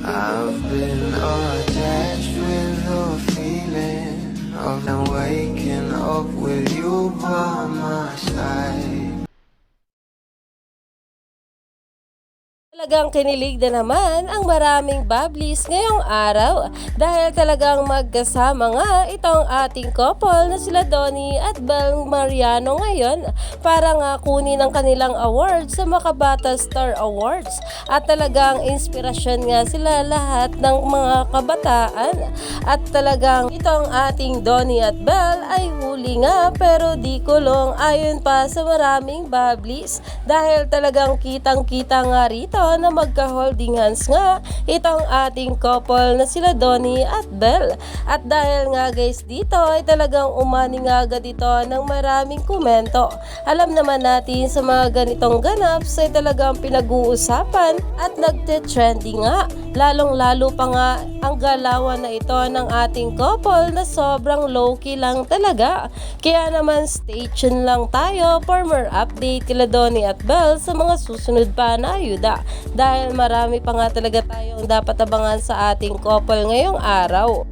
I've been attached with the feeling of now waking up with you by my side. Talagang kinilig na naman ang maraming Bablis ngayong araw dahil talagang magkasama nga itong ating couple na sila Donnie at Bel Mariano ngayon para nga kunin ang kanilang award sa Makabata Star Awards at talagang inspirasyon nga sila lahat ng mga kabataan at talagang itong ating Donnie at Bel ay huli nga pero di kulong ayon pa sa maraming Bablis dahil talagang kitang-kita nga rito na magka-holding hands nga itong ating couple na sila Donnie at Bel. At dahil nga guys dito ay talagang umani nga agad ito ng maraming komento. Alam naman natin sa mga ganitong ganaps ay talagang pinag-uusapan at nagte-trending nga. Lalong-lalo pa nga ang galawan na ito ng ating couple na sobrang low-key lang talaga. Kaya naman stay tuned lang tayo for more update kila Donnie at Bel sa mga susunod pa na ayuda. Dahil marami pa nga talaga tayong dapat abangan sa ating couple ngayong araw.